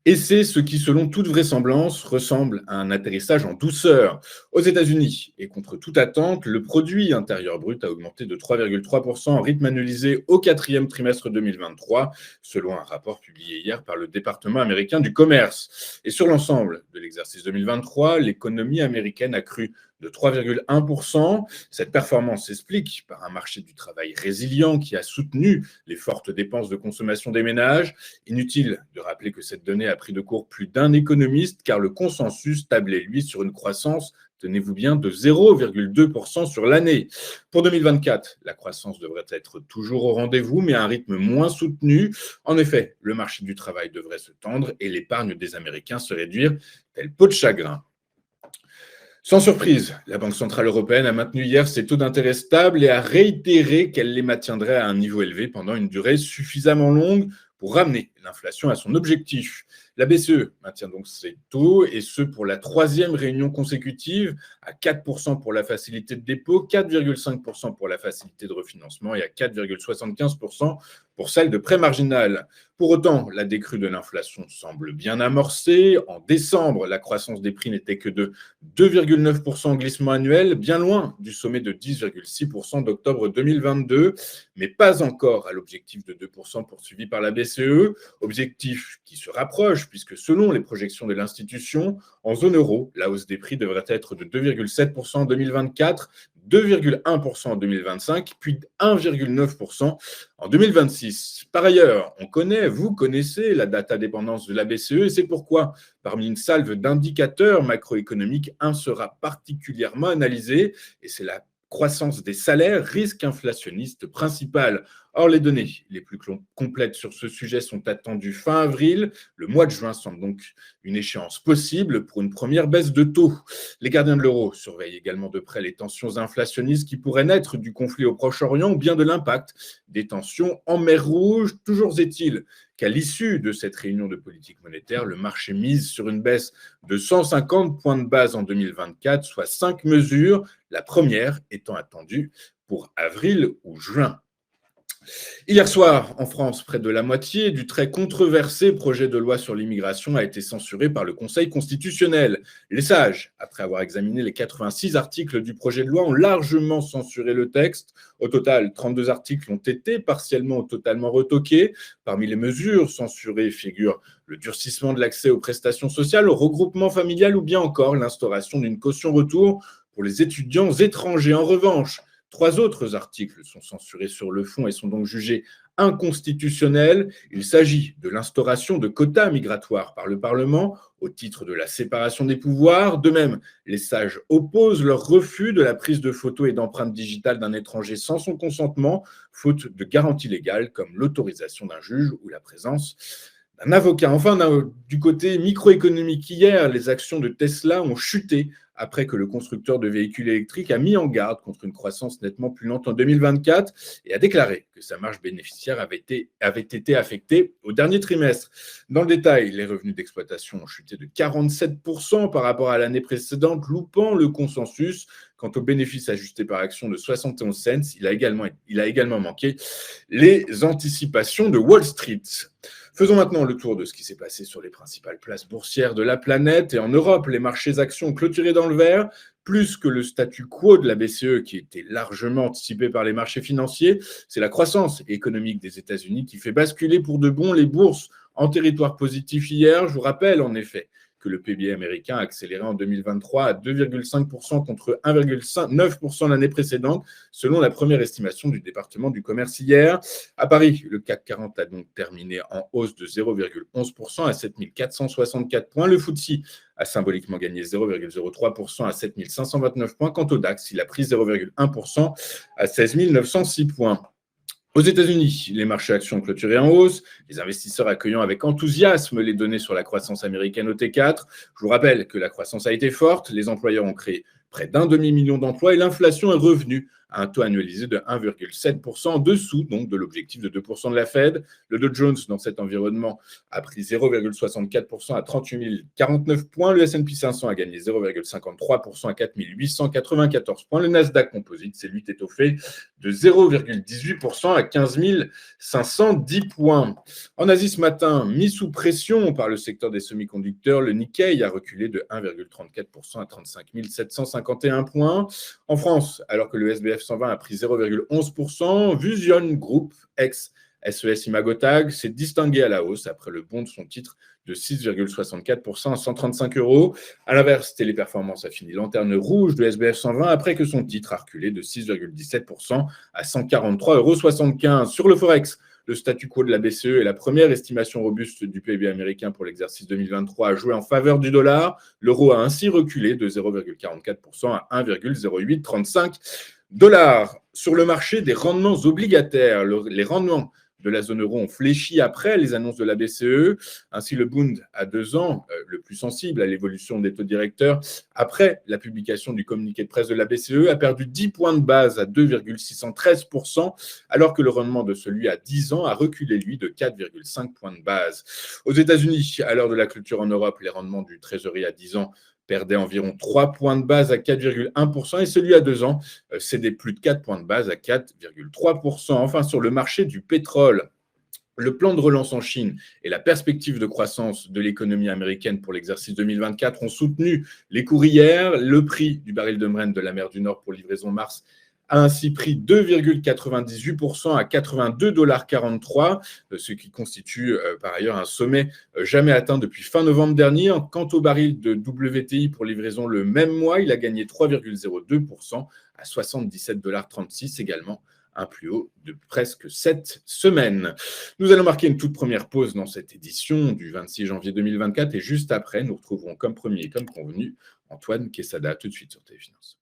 Et c'est ce qui, selon toute vraisemblance, ressemble à un atterrissage en douceur. Aux États-Unis, et contre toute attente, le produit intérieur brut a augmenté de 3,3% en rythme annualisé au quatrième trimestre 2023, selon un rapport publié hier par le département américain du commerce. Et sur l'ensemble de l'exercice 2023, l'économie américaine a cru de 3,1%. Cette performance s'explique par un marché du travail résilient qui a soutenu les fortes dépenses de consommation des ménages. Inutile de rappeler que cette donnée a pris de court plus d'un économiste, car le consensus tablait, lui, sur une croissance, tenez-vous bien, de 0,2% sur l'année. Pour 2024, la croissance devrait être toujours au rendez-vous, mais à un rythme moins soutenu. En effet, le marché du travail devrait se tendre et l'épargne des Américains se réduire tel peau de chagrin. Sans surprise, la Banque centrale européenne a maintenu hier ses taux d'intérêt stables et a réitéré qu'elle les maintiendrait à un niveau élevé pendant une durée suffisamment longue pour ramener l'inflation à son objectif. La BCE maintient donc ses taux, et ce pour la troisième réunion consécutive, à 4% pour la facilité de dépôt, 4,5% pour la facilité de refinancement et à 4,75% pour celle de prêt marginal. Pour autant, la décrue de l'inflation semble bien amorcée. En décembre, la croissance des prix n'était que de 2,9% en glissement annuel, bien loin du sommet de 10,6% d'octobre 2022, mais pas encore à l'objectif de 2% poursuivi par la BCE, objectif qui se rapproche puisque selon les projections de l'institution, en zone euro, la hausse des prix devrait être de 2,7% en 2024, 2,1% en 2025, puis 1,9% en 2026. Par ailleurs, vous connaissez la data dépendance de la BCE, et c'est pourquoi, parmi une salve d'indicateurs macroéconomiques, un sera particulièrement analysé, et c'est la croissance des salaires, risque inflationniste principal. Or, les données les plus complètes sur ce sujet sont attendues fin avril. Le mois de juin semble donc une échéance possible pour une première baisse de taux. Les gardiens de l'euro surveillent également de près les tensions inflationnistes qui pourraient naître du conflit au Proche-Orient ou bien de l'impact des tensions en mer Rouge. Toujours est-il qu'à l'issue de cette réunion de politique monétaire, le marché mise sur une baisse de 150 points de base en 2024, soit 5 mesures, la première étant attendue pour avril ou juin. Hier soir, en France, près de la moitié du très controversé projet de loi sur l'immigration a été censuré par le Conseil constitutionnel. Les sages, après avoir examiné les 86 articles du projet de loi, ont largement censuré le texte. Au total, 32 articles ont été partiellement ou totalement retoqués. Parmi les mesures censurées figurent le durcissement de l'accès aux prestations sociales, au regroupement familial ou bien encore l'instauration d'une caution retour pour les étudiants étrangers. En revanche, 3 autres articles sont censurés sur le fond et sont donc jugés inconstitutionnels. Il s'agit de l'instauration de quotas migratoires par le Parlement au titre de la séparation des pouvoirs. De même, les sages opposent leur refus de la prise de photos et d'empreintes digitales d'un étranger sans son consentement, faute de garantie légale comme l'autorisation d'un juge ou la présence d'un avocat. Enfin, du côté microéconomique, hier, les actions de Tesla ont chuté après que le constructeur de véhicules électriques a mis en garde contre une croissance nettement plus lente en 2024 et a déclaré que sa marge bénéficiaire avait été affectée au dernier trimestre. Dans le détail, les revenus d'exploitation ont chuté de 47% par rapport à l'année précédente, loupant le consensus. Quant aux bénéfices ajustés par action de 71 cents, il a également manqué les anticipations de Wall Street. Faisons maintenant le tour de ce qui s'est passé sur les principales places boursières de la planète. Et en Europe, les marchés actions ont clôturé dans le vert, plus que le statu quo de la BCE qui était largement anticipé par les marchés financiers. C'est la croissance économique des États-Unis qui fait basculer pour de bon les bourses en territoire positif hier. Je vous rappelle en effet que le PIB américain a accéléré en 2023 à 2,5% contre 1,9% l'année précédente, selon la première estimation du département du commerce hier. À Paris, le CAC 40 a donc terminé en hausse de 0,11% à 7 464 points. Le FTSE a symboliquement gagné 0,03% à 7 529 points. Quant au DAX, il a pris 0,1% à 16 906 points. Aux États-Unis, les marchés actions ont clôturé en hausse, les investisseurs accueillant avec enthousiasme les données sur la croissance américaine au T4. Je vous rappelle que la croissance a été forte, les employeurs ont créé près d'un demi-million d'emplois et l'inflation est revenue à un taux annualisé de 1,7%, en dessous donc de l'objectif de 2% de la Fed. Le Dow Jones, dans cet environnement, a pris 0,64% à 38 049 points. Le S&P 500 a gagné 0,53% à 4 894 points. Le Nasdaq Composite s'est lui étoffé de 0,18% à 15 510 points. En Asie ce matin, mis sous pression par le secteur des semi-conducteurs, le Nikkei a reculé de 1,34% à 35 751 points. En France, alors que le SBF 120 a pris 0,11%, Fusion Group, ex-SES Imagotag, s'est distingué à la hausse après le bond de son titre de 6,64% à 135 euros. À l'inverse, Téléperformance a fini lanterne rouge de SBF 120 après que son titre a reculé de 6,17% à 143,75 euros. Sur le Forex, le statu quo de la BCE et la première estimation robuste du PIB américain pour l'exercice 2023 a joué en faveur du dollar. L'euro a ainsi reculé de 0,44% à 1,0835 $. Sur le marché des rendements obligataires, les rendements de la zone euro ont fléchi après les annonces de la BCE. Ainsi, le Bund à 2 ans, le plus sensible à l'évolution des taux directeurs, après la publication du communiqué de presse de la BCE, a perdu 10 points de base à 2,613%, alors que le rendement de celui à 10 ans a reculé, lui, de 4,5 points de base. Aux États-Unis, à l'heure de la clôture en Europe, les rendements du Treasury à 10 ans perdait environ 3 points de base à 4,1% et celui à 2 ans cédait plus de 4 points de base à 4,3%. Enfin, sur le marché du pétrole, le plan de relance en Chine et la perspective de croissance de l'économie américaine pour l'exercice 2024 ont soutenu les cours hier. Le prix du baril de Brent de la mer du Nord pour livraison mars a ainsi pris 2,98% à 82,43 $, ce qui constitue par ailleurs un sommet jamais atteint depuis fin novembre dernier. Quant au baril de WTI pour livraison le même mois, il a gagné 3,02% à 77,36 $, également un plus haut de presque 7 semaines. Nous allons marquer une toute première pause dans cette édition du 26 janvier 2024 et juste après, nous retrouverons comme premier et comme convenu Antoine Quesada tout de suite sur TV Finance.